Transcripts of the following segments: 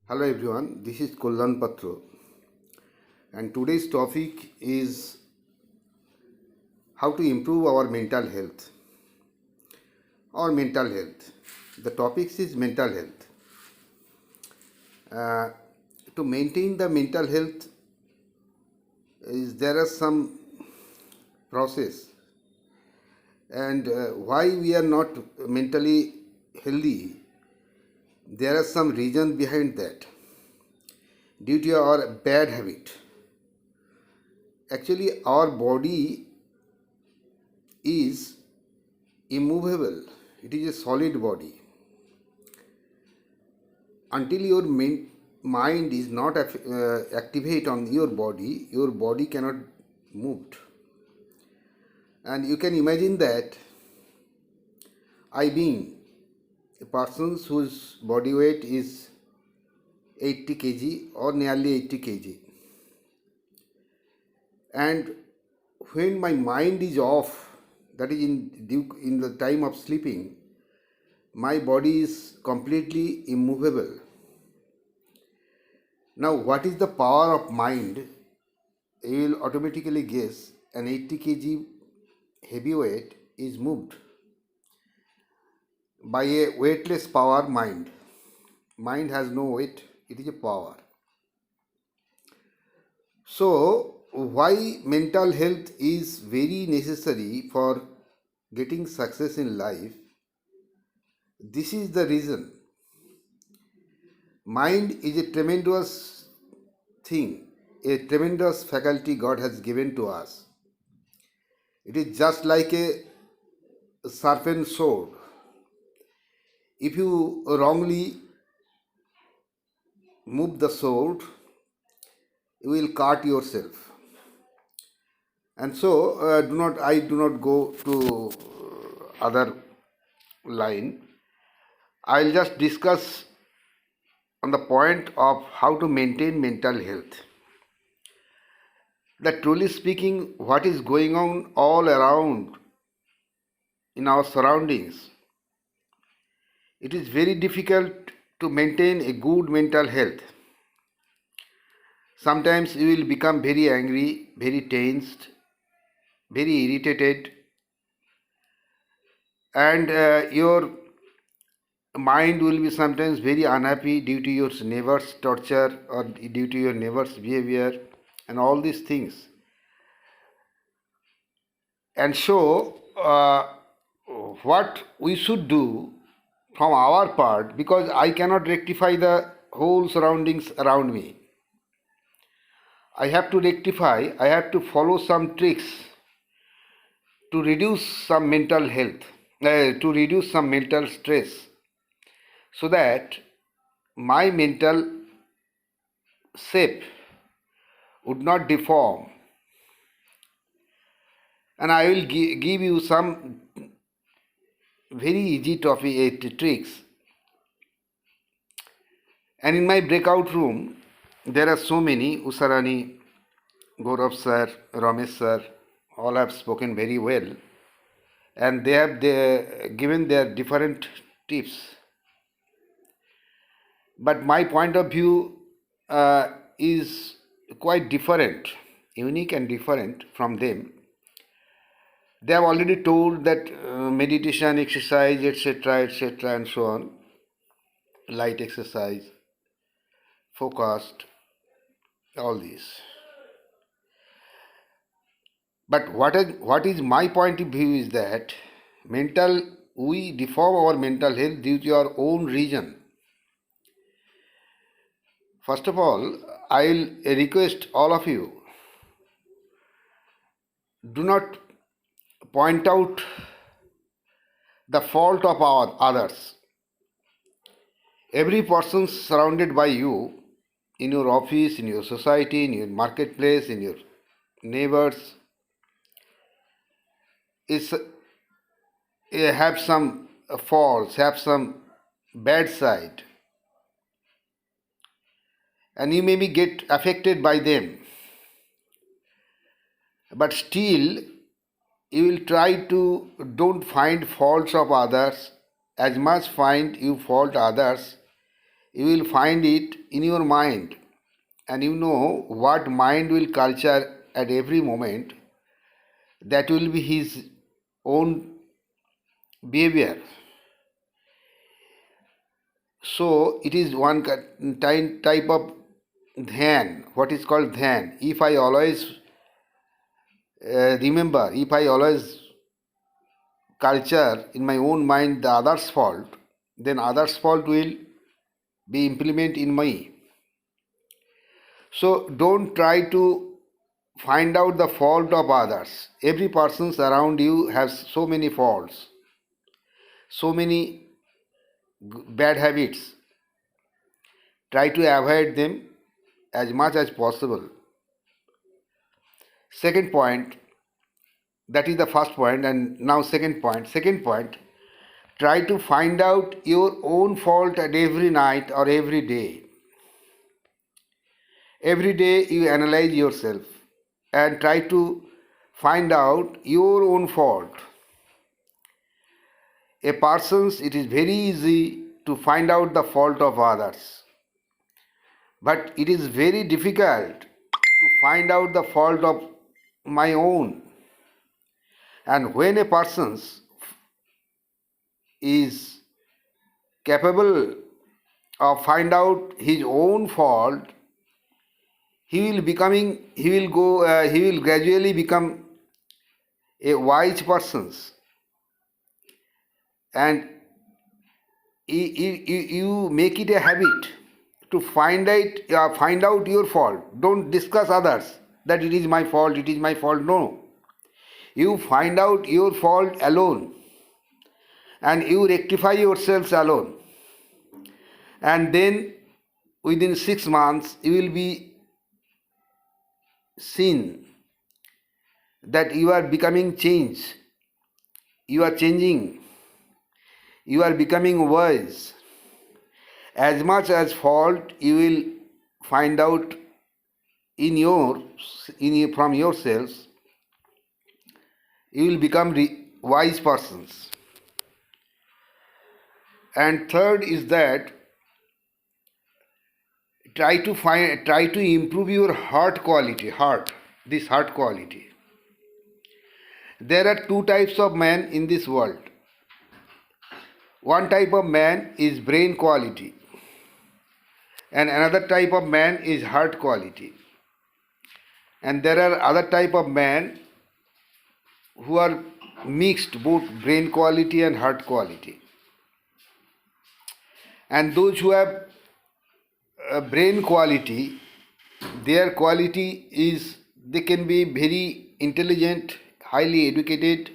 Hello everyone, this is Kollan Patro and today's topic is how to improve our mental health. Our mental health. The topic is mental health. Uh, to maintain the mental health, there are some process and why we are not mentally healthy. There are some reasons behind that due to our bad habit. Actually, our body is immovable. It is a solid body. Until your mind is not activate on your body cannot move. And you can imagine that I being a person whose body weight is 80 kg or nearly 80 kg, and when my mind is off, that is in the time of sleeping, my body is completely immovable. Now, what is the power of mind? You will automatically guess an 80 kg heavyweight is moved by a weightless power mind. Mind has no weight, it is a power. So, why mental health is very necessary for getting success in life? This is the reason. Mind is a tremendous thing, a tremendous faculty God has given to us. It is just like a sharpened sword. If you wrongly move the sword, you will cut yourself. And so, I do not go to other line. I'll just discuss on the point of how to maintain mental health. That truly speaking, what is going on all around in our surroundings, it is very difficult to maintain a good mental health. Sometimes you will become very angry, very tensed, very irritated, and your mind will be sometimes very unhappy due to your neighbor's torture or due to your neighbor's behavior and all these things. And so, what we should do from our part, because I cannot rectify the whole surroundings around me, I have to rectify, I have to follow some tricks to reduce some mental health, to reduce some mental stress, so that my mental shape would not deform. And I will give you some very easy tricks. And in my breakout room, there are so many. Usarani, Gaurav sir, Ramesh sir, all have spoken very well. And they have given their different tips. But my point of view is quite different, unique and different from them. They have already told that meditation, exercise, etc., and so on, light exercise, focused, all these. But what is my point of view is that we deform our mental health due to our own reason. First of all, I'll request all of you, do not point out the fault of others. Every person surrounded by you, in your office, in your society, in your marketplace, in your neighbors, is have some faults, have some bad side, and you maybe get affected by them. But still, you will try to don't find faults of others. As much find you fault others, you will find it in your mind, and you know what mind will culture at every moment, that will be his own behavior. So it is one type of dhyan, what is called dhyan. If I always remember, if I always culture in my own mind the other's fault, then other's fault will be implemented in me. So don't try to find out the fault of others. Every person around you has so many faults, so many bad habits. Try to avoid them as much as possible. Second point, that is the first point, and now second point. Second point, try to find out your own fault at every night or every day. Every day you analyze yourself and try to find out your own fault. A person's, it is very easy to find out the fault of others, but it is very difficult to find out the fault of my own. And when a person is capable of find out his own fault, he will gradually become a wise person. And you make it a habit to find out your fault. Don't discuss others that it is my fault, it is my fault. No, you find out your fault alone and you rectify yourselves alone, and then within 6 months you will be seen that you are becoming changed, you are changing, you are becoming wise. As much as fault you will find out from yourselves, you will become wise persons. And third is that try to improve your heart quality. This heart quality. There are two types of men in this world. One type of man is brain quality, and another type of man is heart quality. And there are other type of men who are mixed, both brain quality and heart quality. And those who have brain quality, their quality is they can be very intelligent, highly educated,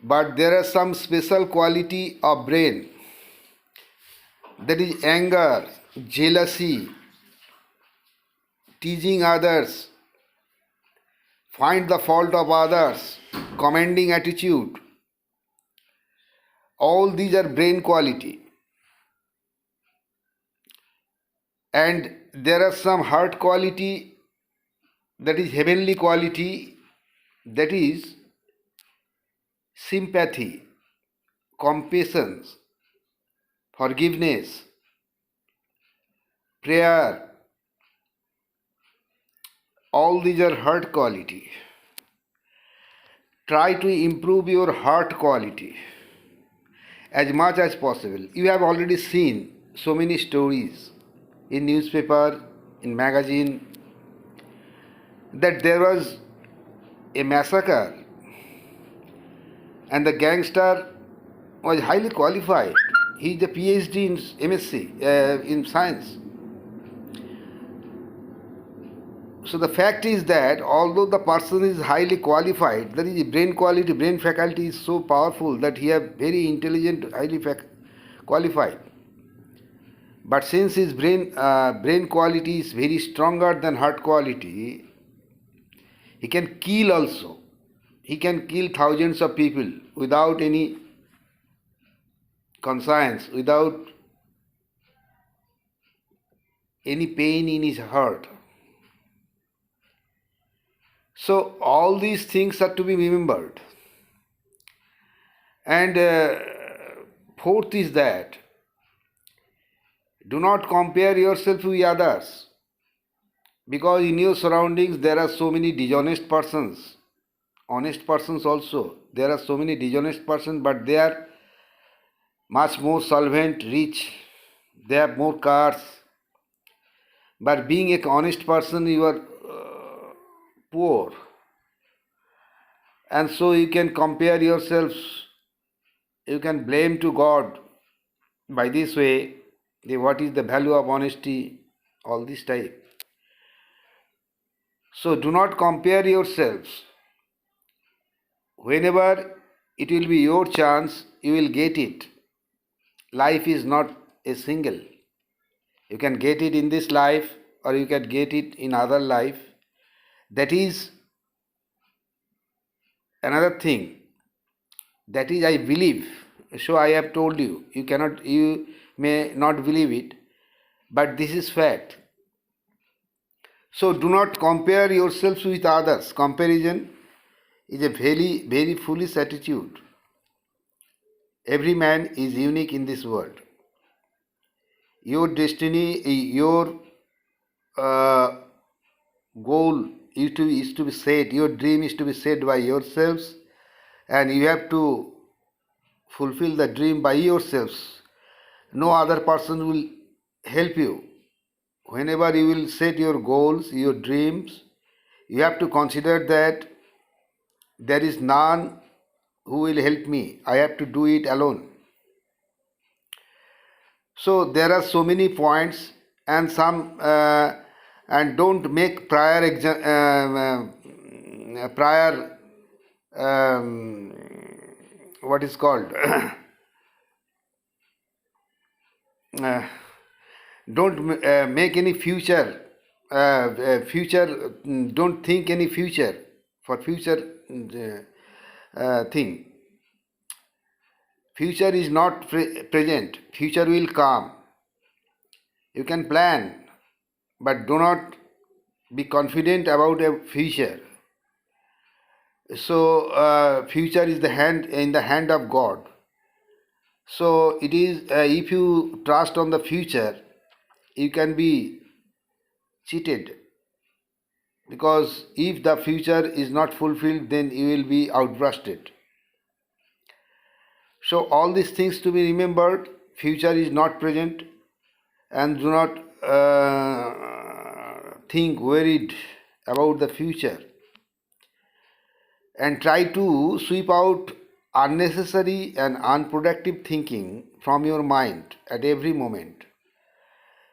but there are some special quality of brain, that is anger, jealousy, teasing others, find the fault of others, commanding attitude. All these are brain quality. And there are some heart quality, that is heavenly quality, that is sympathy, compassion, forgiveness, prayer. All these are heart quality. Try to improve your heart quality as much as possible. You have already seen so many stories in newspaper, in magazine, that there was a massacre and the gangster was highly qualified. He is a PhD in MSc in science. So the fact is that although the person is highly qualified, that is brain quality, brain faculty is so powerful that he is very intelligent, highly qualified. But since his brain quality is very stronger than heart quality, he can kill also. He can kill thousands of people without any conscience, without any pain in his heart. So all these things are to be remembered. And fourth is that Do not compare yourself with others, because in your surroundings there are so many dishonest persons, honest persons also. There are so many dishonest persons, but they are much more solvent, rich. They have more cars. But being an honest person, you are poor. And so you can compare yourselves, you can blame to God by this way, what is the value of honesty, all this type. So do not compare yourselves. Whenever it will be your chance, you will get it. Life is not a single. You can get it in this life or you can get it in other life. That is another thing. That is, I believe. So I have told you. You may not believe it, but this is fact. So do not compare yourselves with others. Comparison is a very, very foolish attitude. Every man is unique in this world. Your destiny, your uh, goal is to be set, your dream is to be set by yourselves, and you have to fulfill the dream by yourselves. No other person will help you. Whenever you will set your goals, your dreams, you have to consider that there is none who will help me. I have to do it alone. So there are so many points, and don't make prior um, what is called uh, don't make any don't think any future for future thing. Future is not present, future will come. You can plan, but do not be confident about a future. So future is in the hand of God. So it is, if you trust on the future, you can be cheated, because if the future is not fulfilled, then you will be outbrusted. So all these things to be remembered. Future is not present, and do not think worried about the future, and try to sweep out unnecessary and unproductive thinking from your mind at every moment.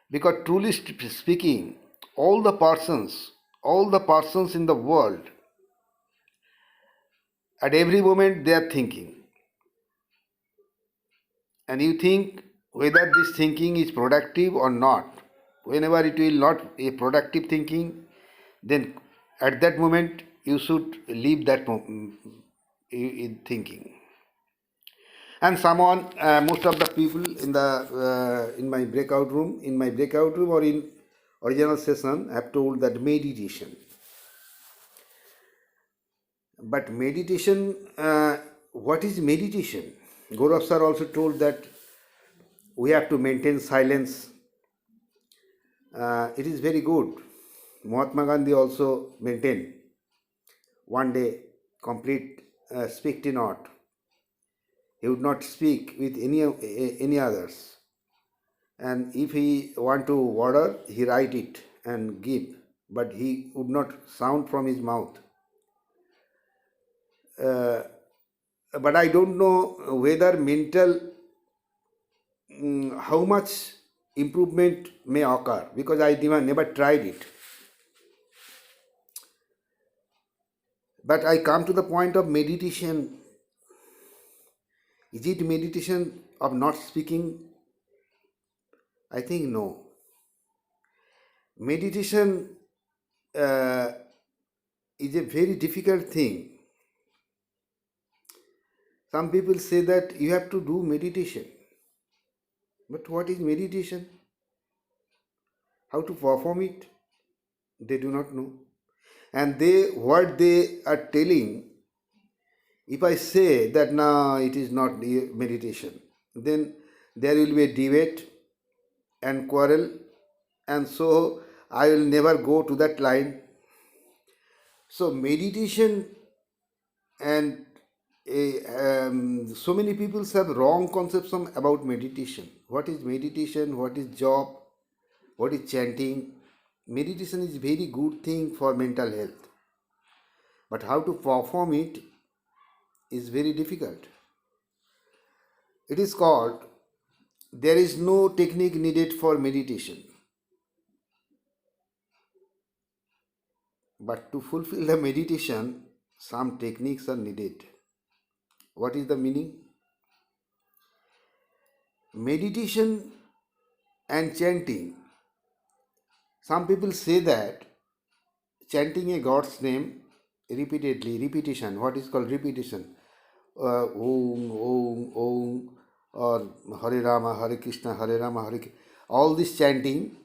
Because truly speaking, all the persons in the world, at every moment they are thinking. And you think whether this thinking is productive or not. Whenever it will not a productive thinking, then at that moment you should leave that thinking. And most of the people in my breakout room or in original session have told that meditation. But meditation, what is meditation? Gaurav sir also told that we have to maintain silence. It is very good. Mahatma Gandhi also maintained one day complete speak not. He would not speak with any others. And if he want to order, he write it and give, but he would not sound from his mouth. But I don't know whether how much improvement may occur, because I never tried it. But I come to the point of meditation. Is it meditation of not speaking? I think no. Meditation is a very difficult thing. Some people say that you have to do meditation. But what is meditation? How to perform it? They do not know. And what they are telling, if I say that no, it is not meditation, then there will be a debate, and quarrel, and so I will never go to that line. So meditation and so many people have wrong conception about meditation. What is meditation? What is job? What is chanting? Meditation is very good thing for mental health, but how to perform it is very difficult. It is called there is no technique needed for meditation, but to fulfill the meditation, some techniques are needed. What is the meaning? Meditation and chanting. Some people say that chanting a God's name repeatedly, repetition, what is called repetition, Om, Om, Om, or Hare Rama, Hare Krishna, Hare Rama, Hare Krishna. All this chanting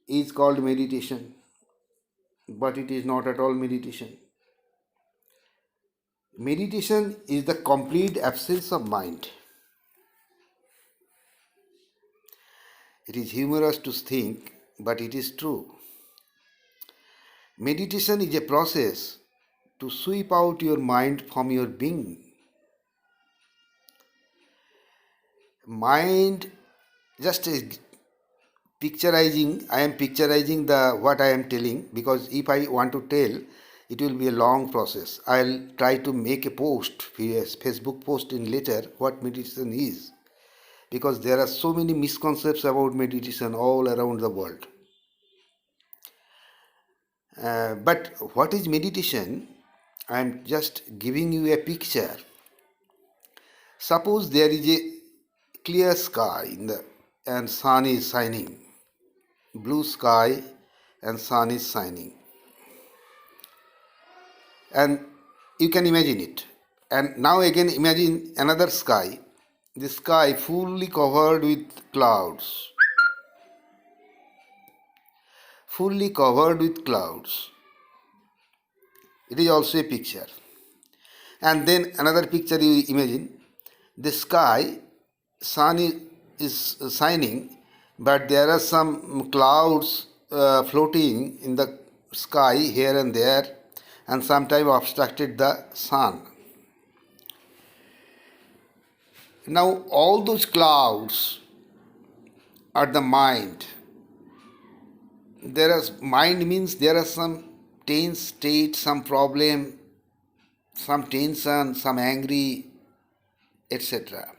is called meditation, but it is not at all meditation. Meditation is the complete absence of mind. It is humorous to think, but it is true. Meditation is a process to sweep out your mind from your being. Mind just picturizing, I am picturizing the what I am telling, because if I want to tell, it will be a long process. I'll try to make a post, a Facebook post in later what meditation is, because there are so many misconceptions about meditation all around the world. But what is meditation? I am just giving you a picture. Suppose there is a clear sky and sun is shining. Blue sky and sun is shining. And you can imagine it. And now again imagine another sky. The sky fully covered with clouds. Fully covered with clouds. It is also a picture. And then another picture you imagine. The sky, sun is shining, but there are some clouds floating in the sky here and there, and sometimes obstructed the sun. Now all those clouds are the mind. Mind means there are some tense state, some problem, some tension, some angry, etc.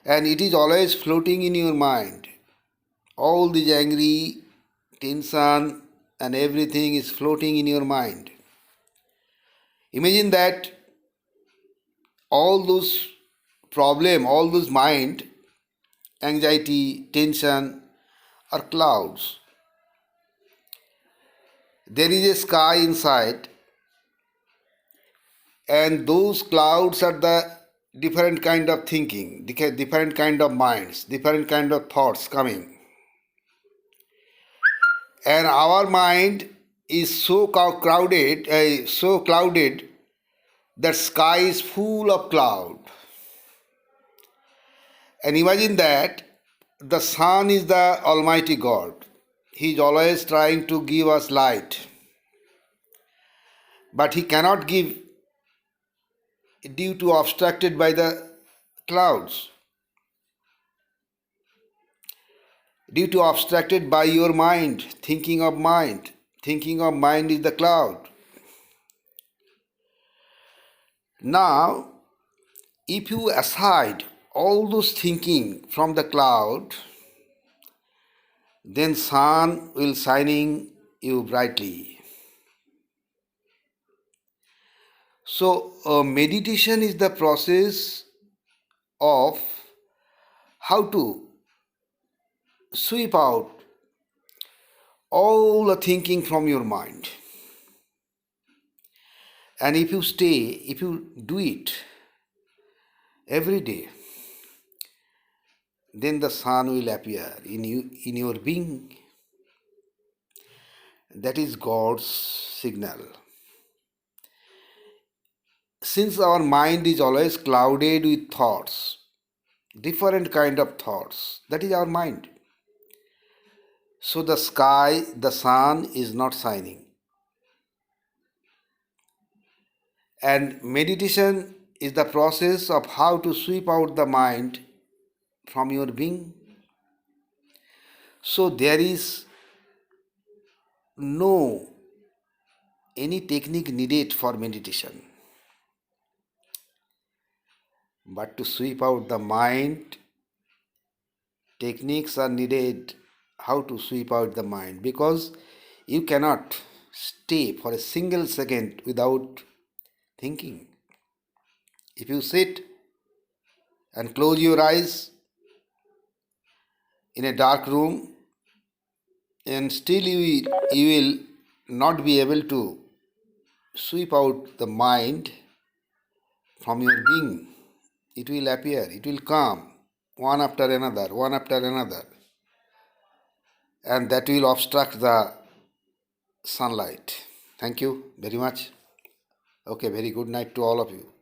And it is always floating in your mind. All this angry, tension, and everything is floating in your mind. Imagine that all those problem, all those mind, anxiety, tension are clouds. There is a sky inside, and those clouds are the different kind of thinking, different kind of minds, different kind of thoughts coming. And our mind is so crowded, that sky is full of cloud. And imagine that the sun is the Almighty God. He is always trying to give us light. But he cannot give due to obstructed by the clouds. Due to obstructed by your mind, thinking of mind. Thinking of mind is the cloud. Now, if you aside all those thinking from the cloud, then sun will shining you brightly. So meditation is the process of how to sweep out all the thinking from your mind. And if you do it every day, then the sun will appear in your being. That is God's signal. Since our mind is always clouded with thoughts, different kind of thoughts. That is our mind. So the sky, the sun is not shining. And meditation is the process of how to sweep out the mind from your being. So there is no any technique needed for meditation. But to sweep out the mind, techniques are needed how to sweep out the mind, because you cannot stay for a single second without thinking. If you sit and close your eyes in a dark room, and still you will not be able to sweep out the mind from your being. It will appear, it will come one after another, one after another, and that will obstruct the sunlight. Thank you very much. Okay, very good night to all of you.